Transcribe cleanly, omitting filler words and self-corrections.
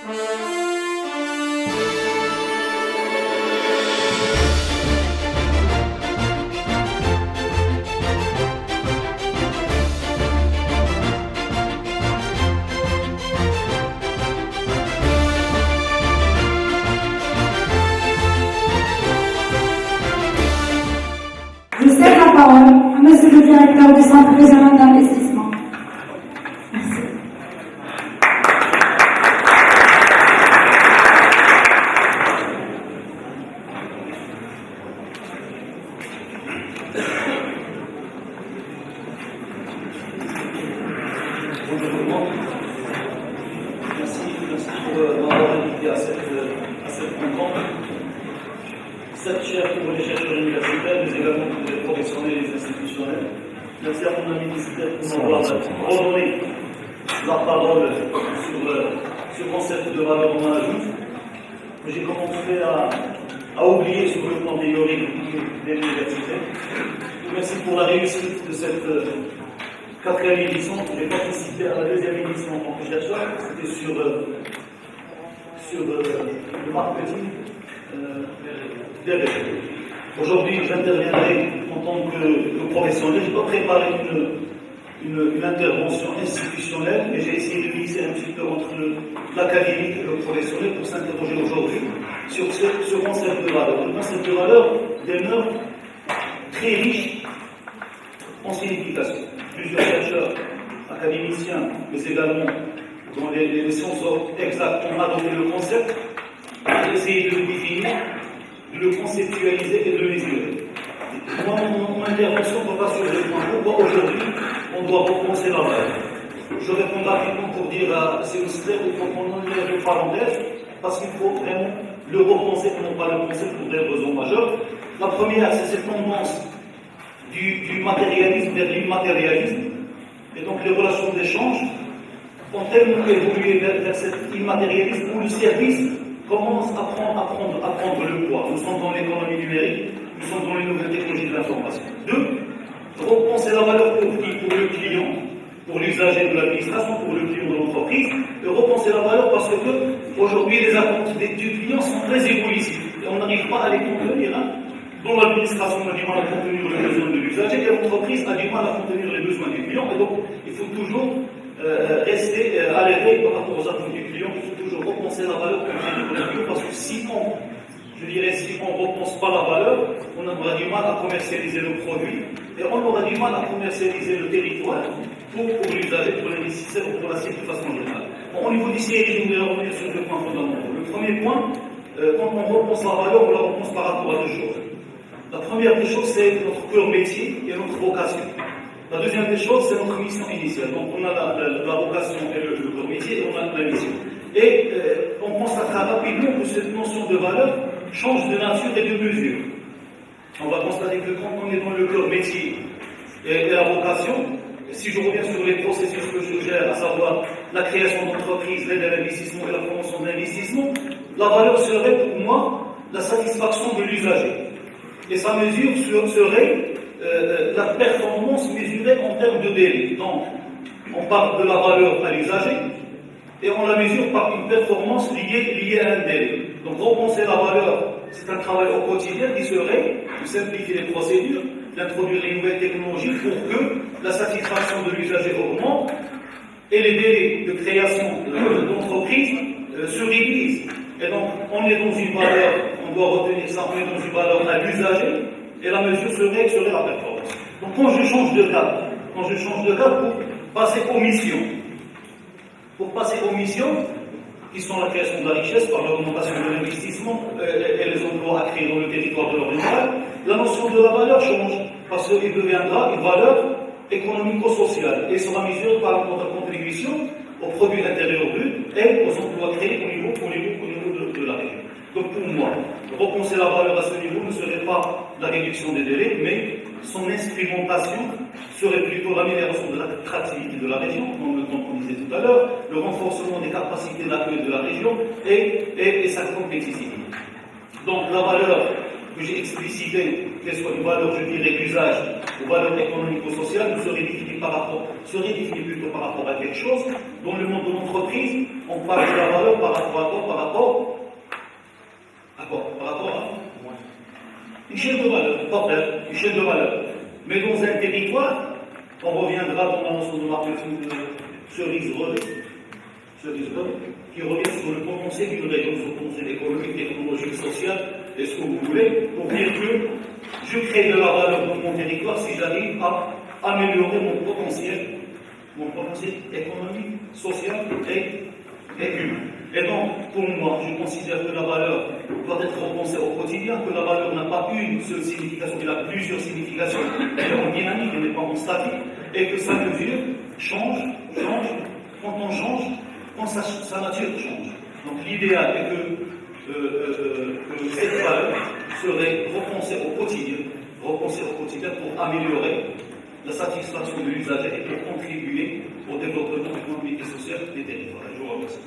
Je cède la parole à Monsieur le directeur du Centre régional d'investissement. Merci. Bonjour tout le monde. Merci pour m'avoir invité à cette rencontre. Cette chaire pour les chercheurs universitaires, mais également pour les professionnels et les institutionnels. Merci à mon ami ministère pour m'avoir redonné la parole sur le concept de valeur en ajoute. J'ai commencé à oublier sur le plan théorique de l'université. Merci pour la réussite de cette quatrième édition. J'ai participé à la deuxième édition en tant que chercheur. C'était sur le marketing des réseaux. Aujourd'hui, j'interviendrai en tant que professionnel. Je dois préparer une intervention institutionnelle, mais j'ai essayé de mixer un petit peu entre l'académique et le professionnel pour s'interroger aujourd'hui sur ce concept de valeur. Le concept de valeur demeure très riche en signification. Plusieurs chercheurs, académiciens, mais également dans les sciences exactes, ont adopté le concept, ont essayé de le définir, de le conceptualiser et de le mesurer. Moi, mon intervention ne va pas sur ce point. Pourquoi aujourd'hui on doit repenser la valeur? Je réponds rapidement pour dire à ces slaids pour qu'on enlève les parenthèses, parce qu'il faut vraiment le repenser, non pas le penser pour des raisons majeures. La première, c'est cette tendance du matérialisme vers l'immatérialisme, et donc les relations d'échange ont tellement évolué vers cet immatérialisme où le service commence à prendre le poids. Nous sommes dans l'économie numérique, nous sommes dans les nouvelles technologies de l'information. Deux, repenser la valeur pour qui? Pour le client, pour l'usager de l'administration, pour le client de l'entreprise, et repenser la valeur parce que aujourd'hui les attentes du client sont très évolutives et on n'arrive pas à les contenir. Dans l'administration, on a du mal à contenir les besoins de l'usager et l'entreprise a du mal à contenir les besoins du client. Et donc, il faut toujours rester alerté par rapport aux attentes du client. Il faut toujours repenser la valeur comme j'ai dit pour le client, parce que si on ne repense pas la valeur, on aura du mal à commercialiser le produit et on aura du mal à commercialiser le territoire pour l'usager, pour l'investisseur ou pour la cible de façon générale. Bon, au niveau du CIR, je voudrais revenir sur deux points fondamentaux. Le premier point, quand on repense la valeur, on la repense par rapport à deux choses. La première des choses, c'est notre cœur métier et notre vocation. La deuxième des choses, c'est notre mission initiale. Donc, on a la vocation et le cœur métier, et on a la mission. Et on constatera rapidement que cette notion de valeur change de nature et de mesure. On va constater que quand on est dans le cœur métier et la vocation, si je reviens sur les processus que je gère, à savoir la création d'entreprises, l'aide à l'investissement et la promotion de l'investissement, la valeur serait pour moi la satisfaction de l'usager. Et sa mesure serait la performance mesurée en termes de délai. Donc, on parle de la valeur à l'usager et on la mesure par une performance liée à un délai. Donc, repenser la valeur, c'est un travail au quotidien qui serait de simplifier les procédures, d'introduire les nouvelles technologies pour que la satisfaction de l'usager augmente et les délais de création d'entreprise se réduisent. Et donc, on est dans une valeur, on doit retenir ça, on est dans une valeur à l'usager, et la mesure serait la performance. Donc, quand je change de cadre pour passer aux missions, qui sont la création de la richesse par l'augmentation de l'investissement et les emplois à créer dans le territoire de l'oriental, la notion de la valeur change, parce qu'il deviendra une valeur économico-sociale, et sera mesurée par notre contribution au produit intérieur brut et aux emplois créés au niveau de la région. Donc pour moi, repenser la valeur à ce niveau ne serait pas la réduction des délais, mais son instrumentation serait plutôt l'amélioration de l'attractivité de la région, comme on disait tout à l'heure, le renforcement des capacités d'accueil de la région et sa compétitivité. Donc la valeur que j'ai explicitée qu'elle soit une valeur, je dirais, d'usage, ou valeur économico-sociale, serait définie plutôt par rapport à quelque chose. Dans le monde de l'entreprise, on parle de la valeur par rapport à quoi? Par rapport à une chaîne de valeur, une chaîne de valeur. Mais dans un territoire, on reviendra dans la notion de marketing de cerise rose, qui revient sur le potentiel d'une région, sur le potentiel économique, technologique, social, et ce que vous voulez, pour dire que je crée de la valeur dans mon territoire si j'arrive à améliorer mon potentiel économique, social et humain. Et donc, pour moi, je considère que la valeur doit être repensée au quotidien, que la valeur n'a pas une seule signification, elle a plusieurs significations, elle est en dynamique, elle n'est pas en statique, et que sa mesure change, quand on change, quand sa nature change. Donc l'idéal est que cette valeur serait repensée au quotidien pour améliorer la satisfaction de l'usager et pour contribuer au développement économique et social des territoires. Je vous remercie.